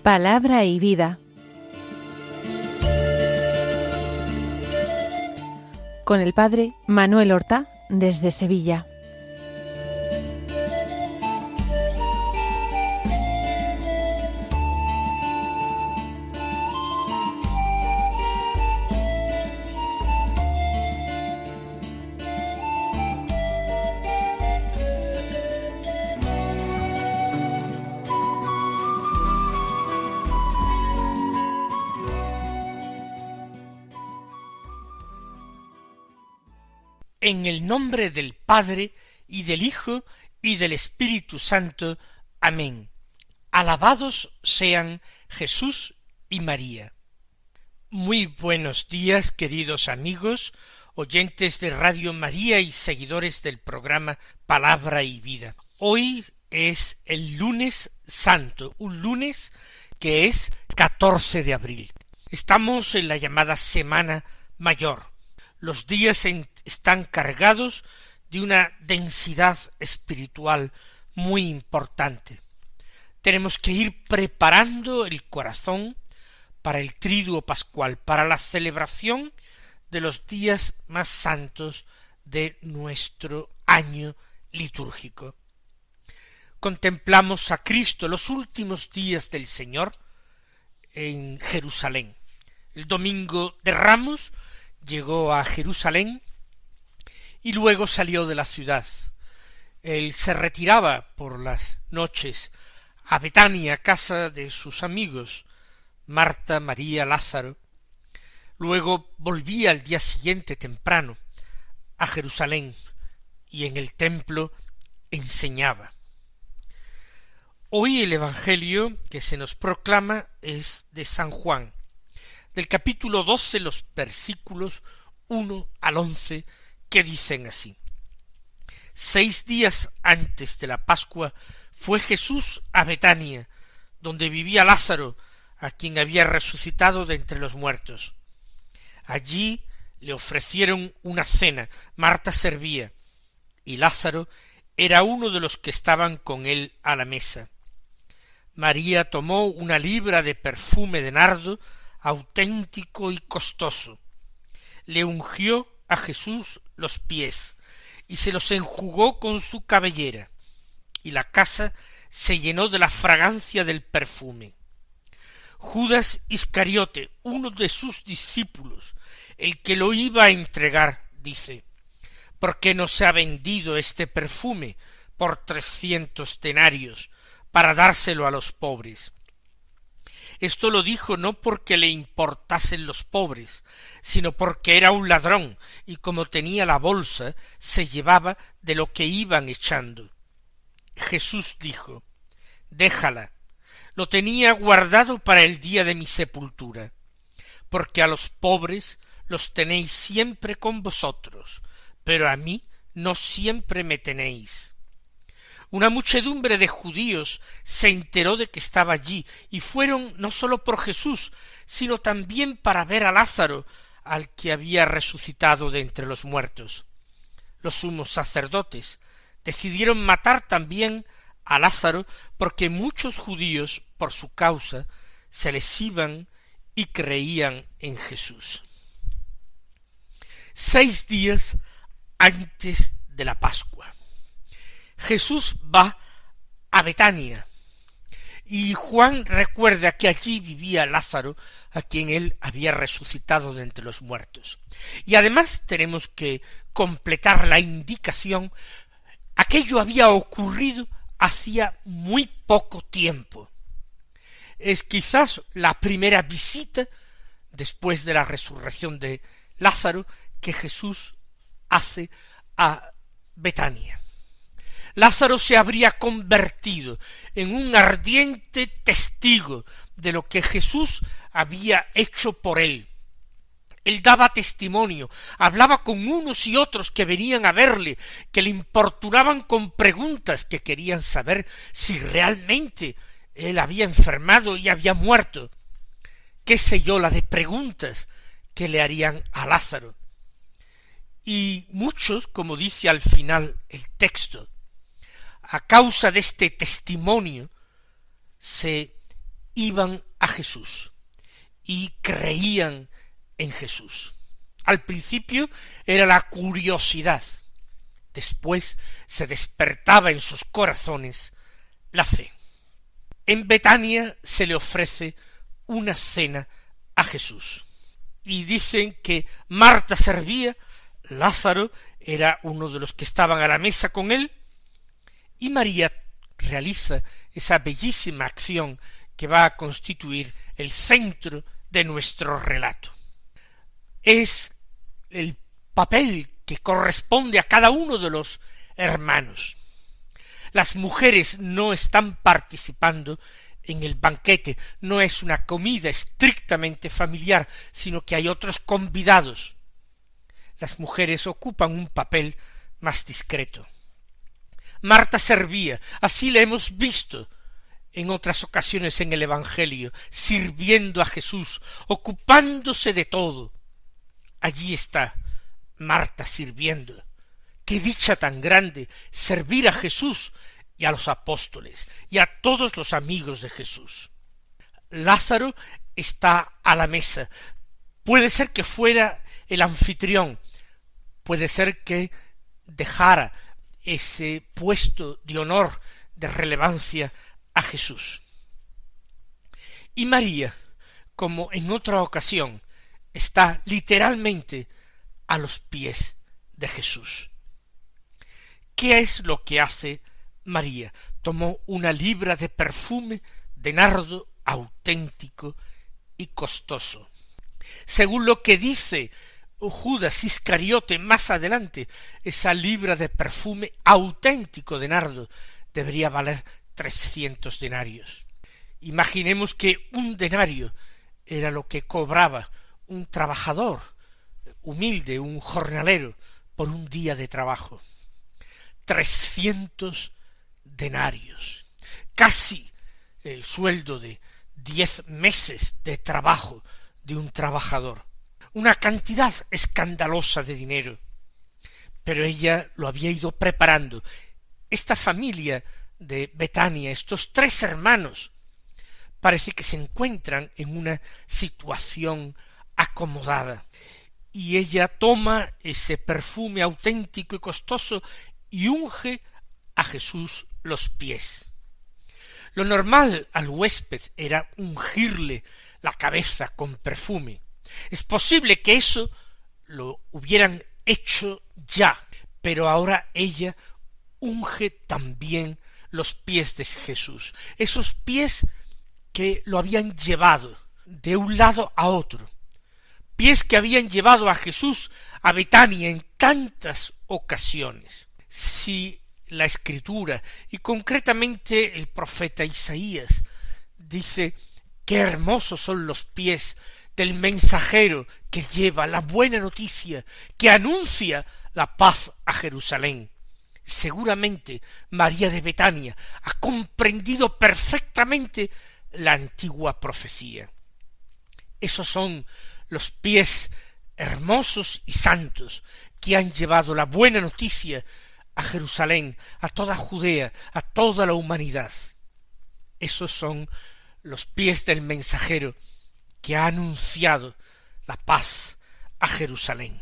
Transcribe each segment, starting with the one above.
Palabra y vida. Con el padre Manuel Horta desde Sevilla. En el nombre del Padre, y del Hijo, y del Espíritu Santo. Amén. Alabados sean Jesús y María. Muy buenos días, queridos amigos, oyentes de Radio María y seguidores del programa Palabra y Vida. Hoy es el lunes santo, un lunes que es 14 de abril. Estamos en la llamada Semana Mayor. Los días están cargados de una densidad espiritual muy importante. Tenemos que ir preparando el corazón para el Triduo Pascual, para la celebración de los días más santos de nuestro año litúrgico. Contemplamos a Cristo los últimos días del Señor en Jerusalén. El domingo de Ramos llegó a Jerusalén y luego salió de la ciudad. Él se retiraba por las noches a Betania, casa de sus amigos, Marta, María, Lázaro. Luego volvía al día siguiente temprano a Jerusalén y en el templo enseñaba. Hoy el Evangelio que se nos proclama es de San Juan, del capítulo 12, los versículos 1 al 11, que dicen así: 6 días antes de la Pascua fue Jesús a Betania, donde vivía Lázaro, a quien había resucitado de entre los muertos. Allí le ofrecieron una cena. Marta servía, y Lázaro era uno de los que estaban con él a la mesa. María tomó 1 libra de perfume de nardo, auténtico y costoso. Le ungió a Jesús los pies y se los enjugó con su cabellera, y la casa se llenó de la fragancia del perfume. Judas Iscariote, uno de sus discípulos, el que lo iba a entregar, dice: ¿por qué no se ha vendido este perfume por 300 denarios para dárselo a los pobres? Esto lo dijo no porque le importasen los pobres, sino porque era un ladrón, y como tenía la bolsa, se llevaba de lo que iban echando. Jesús dijo: déjala, lo tenía guardado para el día de mi sepultura, porque a los pobres los tenéis siempre con vosotros, pero a mí no siempre me tenéis. Una muchedumbre de judíos se enteró de que estaba allí, y fueron no sólo por Jesús, sino también para ver a Lázaro, al que había resucitado de entre los muertos. Los sumos sacerdotes decidieron matar también a Lázaro, porque muchos judíos, por su causa, se les iban y creían en Jesús. 6 días antes de la Pascua, Jesús va a Betania, y Juan recuerda que allí vivía Lázaro, a quien él había resucitado de entre los muertos. Y además tenemos que completar la indicación: aquello había ocurrido hacía muy poco tiempo. Es quizás la primera visita después de la resurrección de Lázaro que Jesús hace a Betania. Lázaro se habría convertido en un ardiente testigo de lo que Jesús había hecho por él. Él daba testimonio, hablaba con unos y otros que venían a verle, que le importunaban con preguntas, que querían saber si realmente él había enfermado y había muerto. qué sé yo, la de preguntas que le harían a Lázaro. Y muchos, como dice al final el texto, a causa de este testimonio, se iban a Jesús y creían en Jesús. Al principio era la curiosidad, después se despertaba en sus corazones la fe. En Betania se le ofrece una cena a Jesús. Y dicen que Marta servía, Lázaro era uno de los que estaban a la mesa con él, y María realiza esa bellísima acción que va a constituir el centro de nuestro relato. Es el papel que corresponde a cada uno de los hermanos. Las mujeres no están participando en el banquete, no es una comida estrictamente familiar, sino que hay otros convidados. Las mujeres ocupan un papel más discreto. Marta servía, así le hemos visto en otras ocasiones en el Evangelio, sirviendo a Jesús, ocupándose de todo. Allí está Marta sirviendo. Qué dicha tan grande servir a Jesús y a los apóstoles y a todos los amigos de Jesús. Lázaro está a la mesa. Puede ser que fuera el anfitrión, puede ser que dejara ese puesto de honor, de relevancia a Jesús. Y María, como en otra ocasión, está literalmente a los pies de Jesús. ¿Qué es lo que hace María? Tomó una libra de perfume de nardo auténtico y costoso. Según lo que dice Judas Iscariote más adelante, esa libra de perfume auténtico de nardo debería valer 300 denarios. Imaginemos que un denario era lo que cobraba un trabajador humilde, un jornalero, por un día de trabajo. 300 denarios, casi el sueldo de 10 meses de trabajo de un trabajador. Una cantidad escandalosa de dinero. Pero ella lo había ido preparando. Esta familia de Betania, estos 3 hermanos, parece que se encuentran en una situación acomodada. Y ella toma ese perfume auténtico y costoso y unge a Jesús los pies. Lo normal al huésped era ungirle la cabeza con perfume. Es posible que eso lo hubieran hecho ya, pero ahora ella unge también los pies de Jesús, esos pies que lo habían llevado de un lado a otro, pies que habían llevado a Jesús a Betania en tantas ocasiones. Si la Escritura, y concretamente el profeta Isaías, dice qué hermosos son los pies del mensajero que lleva la buena noticia, que anuncia la paz a Jerusalén. Seguramente María de Betania ha comprendido perfectamente la antigua profecía. Esos son los pies hermosos y santos que han llevado la buena noticia a Jerusalén, a toda Judea, a toda la humanidad. Esos son los pies del mensajero que ha anunciado la paz a Jerusalén.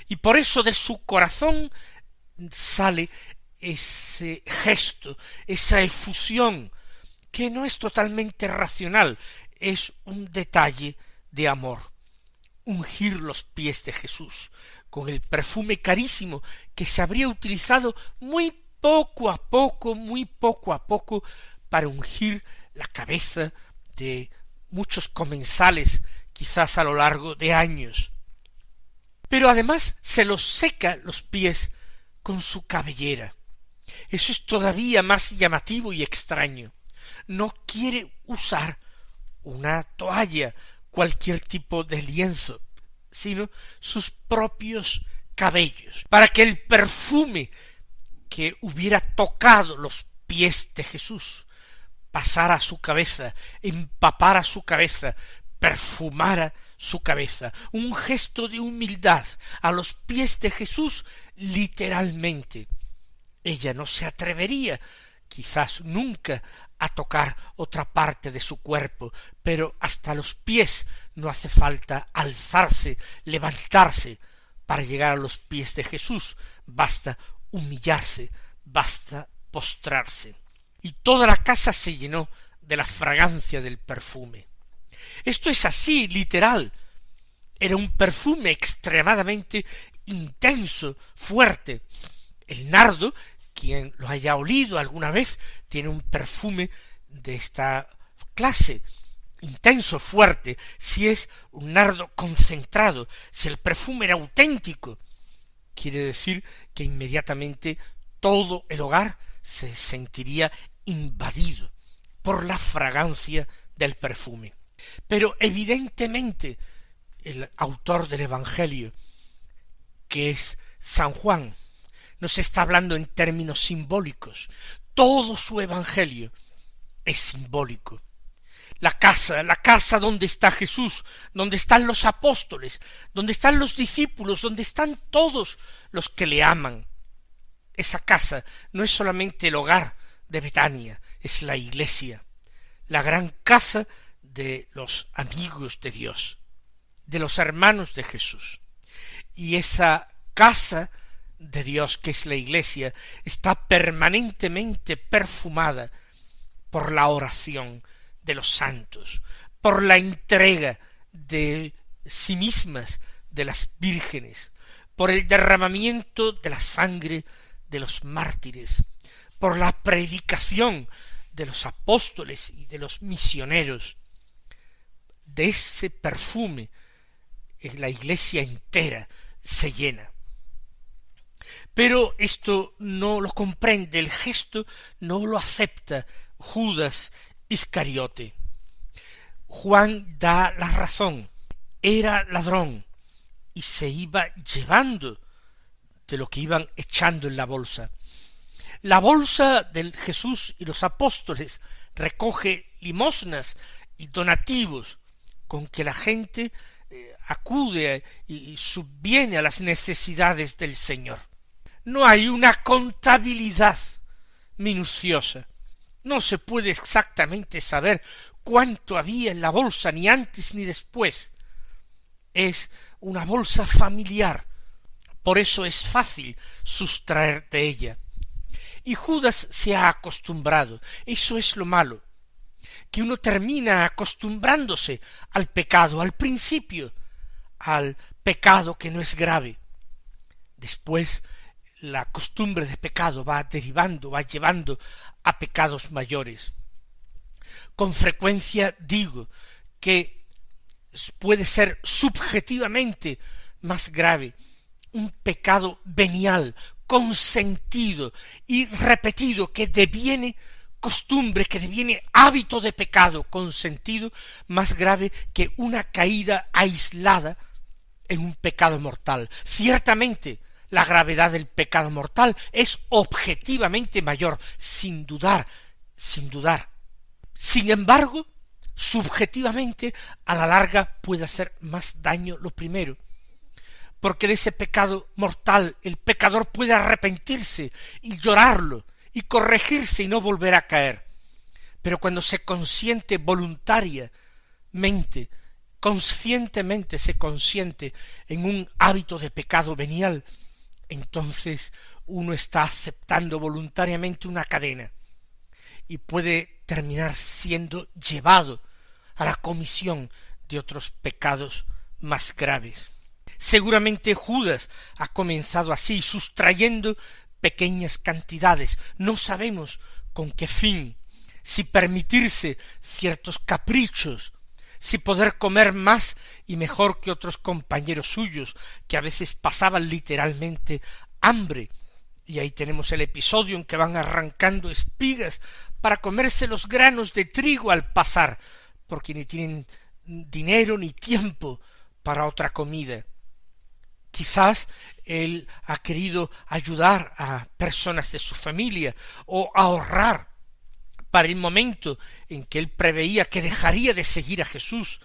Y por eso de su corazón sale ese gesto, esa efusión, que no es totalmente racional, es un detalle de amor. Ungir los pies de Jesús con el perfume carísimo que se habría utilizado muy poco a poco para ungir la cabeza de muchos comensales, quizás a lo largo de años. Pero además se los seca los pies con su cabellera. Eso es todavía más llamativo y extraño. No quiere usar una toalla, cualquier tipo de lienzo, sino sus propios cabellos, para que el perfume que hubiera tocado los pies de Jesús pasara a su cabeza, empapara su cabeza, perfumara su cabeza, un gesto de humildad a los pies de Jesús literalmente. Ella no se atrevería, quizás nunca, a tocar otra parte de su cuerpo, pero hasta los pies no hace falta alzarse, levantarse para llegar a los pies de Jesús, basta humillarse, basta postrarse. Y toda la casa se llenó de la fragancia del perfume. Esto es así, literal. Era un perfume extremadamente intenso, fuerte. El nardo, quien lo haya olido alguna vez, tiene un perfume de esta clase, intenso, fuerte. Si es un nardo concentrado, si el perfume era auténtico, quiere decir que inmediatamente todo el hogar se sentiría invadido por la fragancia del perfume. Pero evidentemente el autor del Evangelio, que es San Juan, nos está hablando en términos simbólicos. Todo su Evangelio es simbólico. La casa donde está Jesús, donde están los apóstoles, donde están los discípulos, donde están todos los que le aman. Esa casa no es solamente el hogar de Betania, es la iglesia, la gran casa de los amigos de Dios, de los hermanos de Jesús. Y esa casa de Dios, que es la iglesia, está permanentemente perfumada por la oración de los santos, por la entrega de sí mismas de las vírgenes, por el derramamiento de la sangre de los mártires, por la predicación de los apóstoles y de los misioneros. De ese perfume la iglesia entera se llena. Pero esto no lo comprende, el gesto no lo acepta Judas Iscariote. Juan da la razón, era ladrón y se iba llevando de lo que iban echando en la bolsa. La bolsa del Jesús y los apóstoles recoge limosnas y donativos con que la gente acude y subviene a las necesidades del Señor. No hay una contabilidad minuciosa. No se puede exactamente saber cuánto había en la bolsa, ni antes ni después. Es una bolsa familiar, por eso es fácil sustraer de ella. Y Judas se ha acostumbrado, eso es lo malo, que uno termina acostumbrándose al pecado, al principio, al pecado que no es grave. Después la costumbre de pecado va derivando, va llevando a pecados mayores. Con frecuencia digo que puede ser subjetivamente más grave un pecado venial, consentido y repetido, que deviene costumbre, que deviene hábito de pecado consentido, más grave que una caída aislada en un pecado mortal. Ciertamente, la gravedad del pecado mortal es objetivamente mayor, sin dudar, sin dudar. Sin embargo, subjetivamente, a la larga puede hacer más daño lo primero, porque de ese pecado mortal el pecador puede arrepentirse y llorarlo y corregirse y no volver a caer. Pero cuando se consiente voluntariamente, conscientemente se consiente en un hábito de pecado venial, entonces uno está aceptando voluntariamente una cadena y puede terminar siendo llevado a la comisión de otros pecados más graves. Seguramente Judas ha comenzado así, sustrayendo pequeñas cantidades, no sabemos con qué fin, si permitirse ciertos caprichos, si poder comer más y mejor que otros compañeros suyos, que a veces pasaban literalmente hambre, y ahí tenemos el episodio en que van arrancando espigas para comerse los granos de trigo al pasar, porque ni tienen dinero ni tiempo para otra comida. Quizás él ha querido ayudar a personas de su familia o ahorrar para el momento en que él preveía que dejaría de seguir a Jesús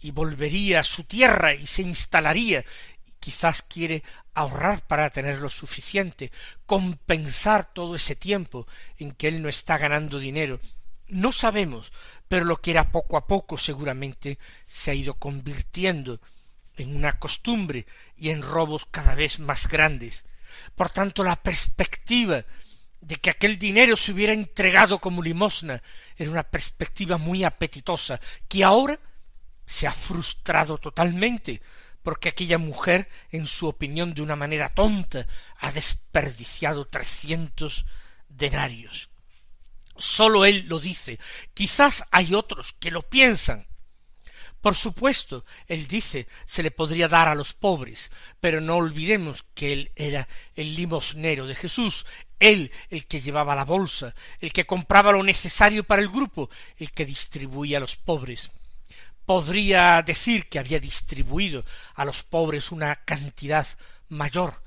y volvería a su tierra y se instalaría. Quizás quiere ahorrar para tener lo suficiente, compensar todo ese tiempo en que él no está ganando dinero. No sabemos, pero lo que era poco a poco seguramente se ha ido convirtiendo en una costumbre y en robos cada vez más grandes. Por tanto, la perspectiva de que aquel dinero se hubiera entregado como limosna era una perspectiva muy apetitosa, que ahora se ha frustrado totalmente, porque aquella mujer, en su opinión de una manera tonta, ha desperdiciado 300 denarios. Sólo él lo dice. Quizás hay otros que lo piensan. Por supuesto, él dice, se le podría dar a los pobres, pero no olvidemos que él era el limosnero de Jesús, él el que llevaba la bolsa, el que compraba lo necesario para el grupo, el que distribuía a los pobres. Podría decir que había distribuido a los pobres una cantidad mayor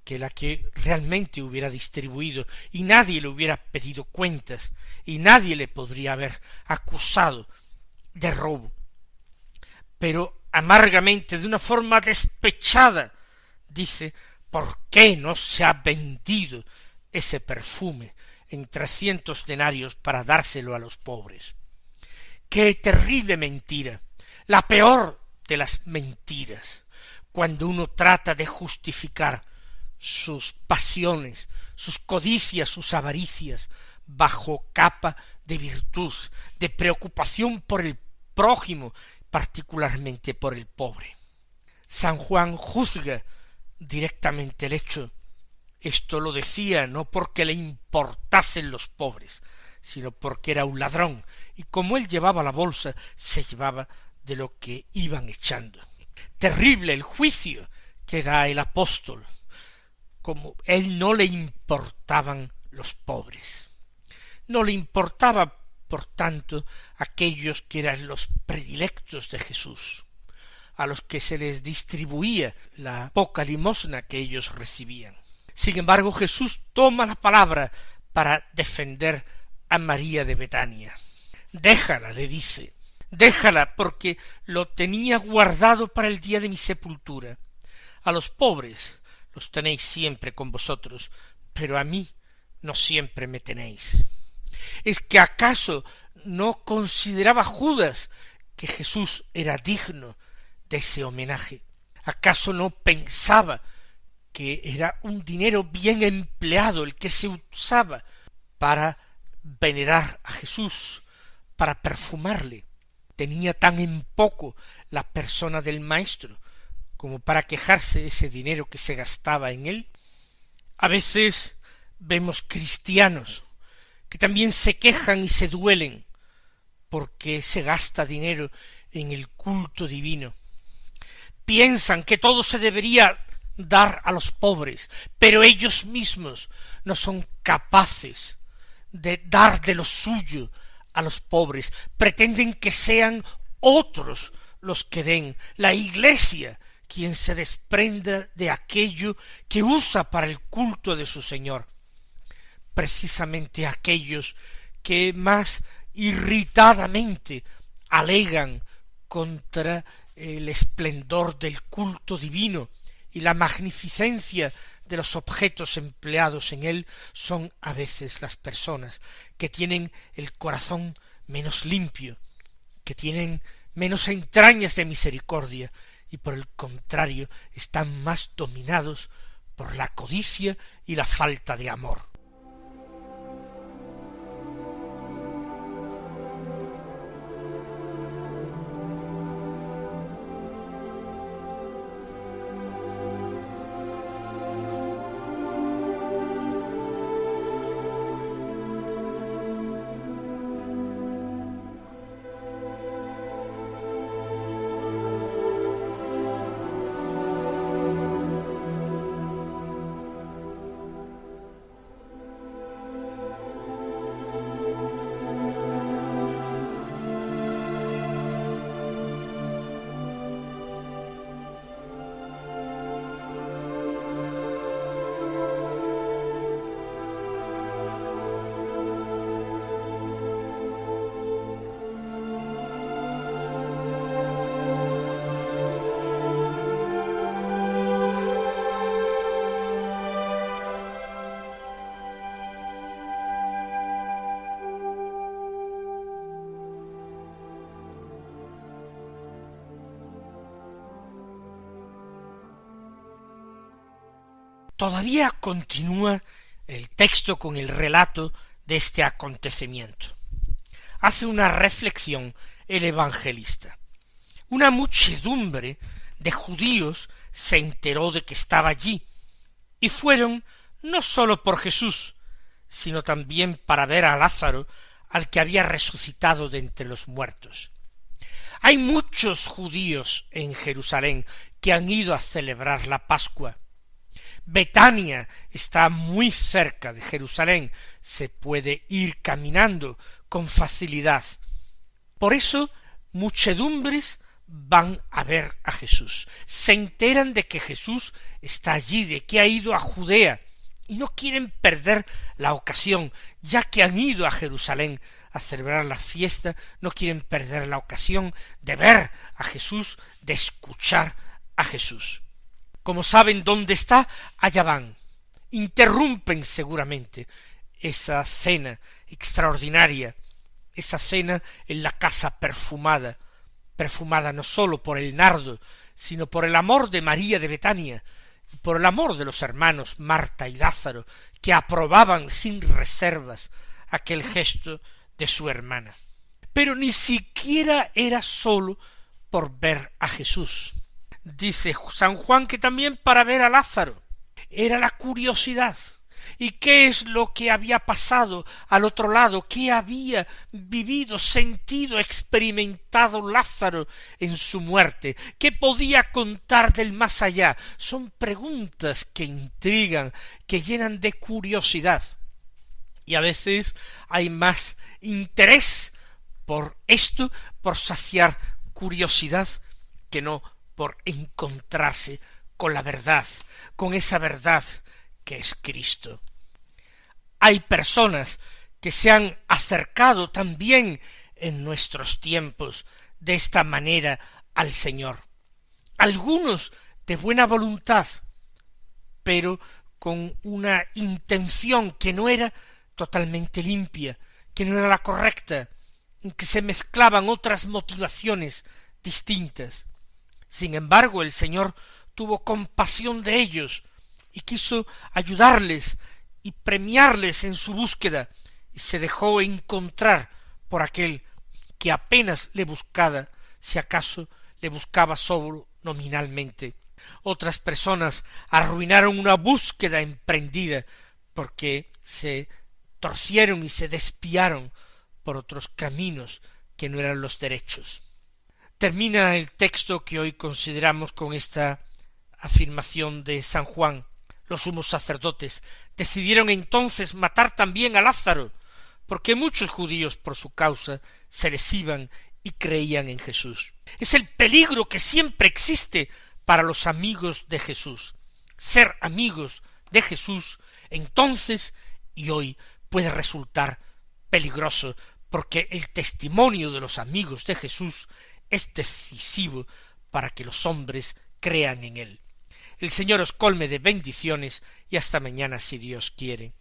que la que realmente hubiera distribuido, y nadie le hubiera pedido cuentas, y nadie le podría haber acusado de robo. Pero amargamente, de una forma despechada, dice, ¿por qué no se ha vendido ese perfume en 300 denarios para dárselo a los pobres? ¡Qué terrible mentira! La peor de las mentiras, cuando uno trata de justificar sus pasiones, sus codicias, sus avaricias, bajo capa de virtud, de preocupación por el prójimo, particularmente por el pobre. San Juan juzga directamente el hecho. Esto lo decía no porque le importasen los pobres, sino porque era un ladrón, y como él llevaba la bolsa, se llevaba de lo que iban echando. Terrible el juicio que da el apóstol, como él no le importaban los pobres. No le importaba, por tanto, aquellos que eran los predilectos de Jesús, a los que se les distribuía la poca limosna que ellos recibían. Sin embargo, Jesús toma la palabra para defender a María de Betania. Déjala, le dice, déjala, porque lo tenía guardado para el día de mi sepultura. A los pobres los tenéis siempre con vosotros, pero a mí no siempre me tenéis. ¿Es que acaso no consideraba Judas que Jesús era digno de ese homenaje? ¿Acaso no pensaba que era un dinero bien empleado el que se usaba para venerar a Jesús, para perfumarle? Tenía tan en poco la persona del Maestro como para quejarse de ese dinero que se gastaba en él. A veces vemos cristianos que también se quejan y se duelen porque se gasta dinero en el culto divino. Piensan que todo se debería dar a los pobres, pero ellos mismos no son capaces de dar de lo suyo a los pobres. Pretenden que sean otros los que den, la Iglesia quien se desprenda de aquello que usa para el culto de su Señor. Precisamente aquellos que más irritadamente alegan contra el esplendor del culto divino y la magnificencia de los objetos empleados en él son a veces las personas que tienen el corazón menos limpio, que tienen menos entrañas de misericordia y por el contrario están más dominados por la codicia y la falta de amor. todavía continúa el texto con el relato de este acontecimiento. Hace una reflexión el evangelista. Una muchedumbre de judíos se enteró de que estaba allí, y fueron no sólo por Jesús, sino también para ver a Lázaro, al que había resucitado de entre los muertos. Hay muchos judíos en Jerusalén que han ido a celebrar la Pascua. Betania está muy cerca de Jerusalén, se puede ir caminando con facilidad. Por eso muchedumbres van a ver a Jesús, se enteran de que Jesús está allí, de que ha ido a Judea, y no quieren perder la ocasión, ya que han ido a Jerusalén a celebrar la fiesta, no quieren perder la ocasión de ver a Jesús, de escuchar a Jesús. Como saben dónde está, allá van. Interrumpen seguramente esa cena extraordinaria, esa cena en la casa perfumada, perfumada no sólo por el nardo, sino por el amor de María de Betania, por el amor de los hermanos Marta y Lázaro, que aprobaban sin reservas aquel gesto de su hermana. Pero ni siquiera era sólo por ver a Jesús. Dice San Juan que también para ver a Lázaro. Era la curiosidad. ¿Y qué es lo que había pasado al otro lado? ¿Qué había vivido, sentido, experimentado Lázaro en su muerte? ¿Qué podía contar del más allá? Son preguntas que intrigan, que llenan de curiosidad. Y a veces hay más interés por esto, por saciar curiosidad, que no por encontrarse con la verdad, con esa verdad que es Cristo. Hay personas que se han acercado también en nuestros tiempos de esta manera al Señor. Algunos de buena voluntad, pero con una intención que no era totalmente limpia, que no era la correcta, en que se mezclaban otras motivaciones distintas. Sin embargo, el Señor tuvo compasión de ellos y quiso ayudarles y premiarles en su búsqueda, y se dejó encontrar por aquel que apenas le buscaba, si acaso le buscaba solo nominalmente. Otras personas arruinaron una búsqueda emprendida porque se torcieron y se desviaron por otros caminos que no eran los derechos. Termina el texto que hoy consideramos con esta afirmación de San Juan. Los sumos sacerdotes decidieron entonces matar también a Lázaro, porque muchos judíos por su causa se les iban y creían en Jesús. Es el peligro que siempre existe para los amigos de Jesús. Ser amigos de Jesús entonces y hoy puede resultar peligroso, porque el testimonio de los amigos de Jesús es decisivo para que los hombres crean en él. El Señor os colme de bendiciones y hasta mañana si Dios quiere.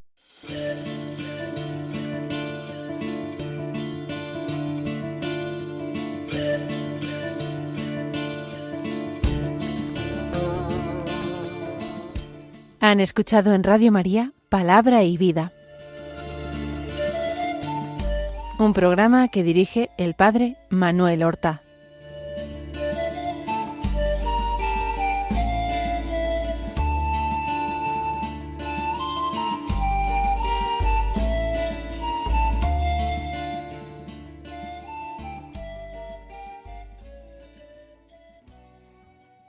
Han escuchado en Radio María Palabra y Vida, un programa que dirige el Padre Manuel Horta.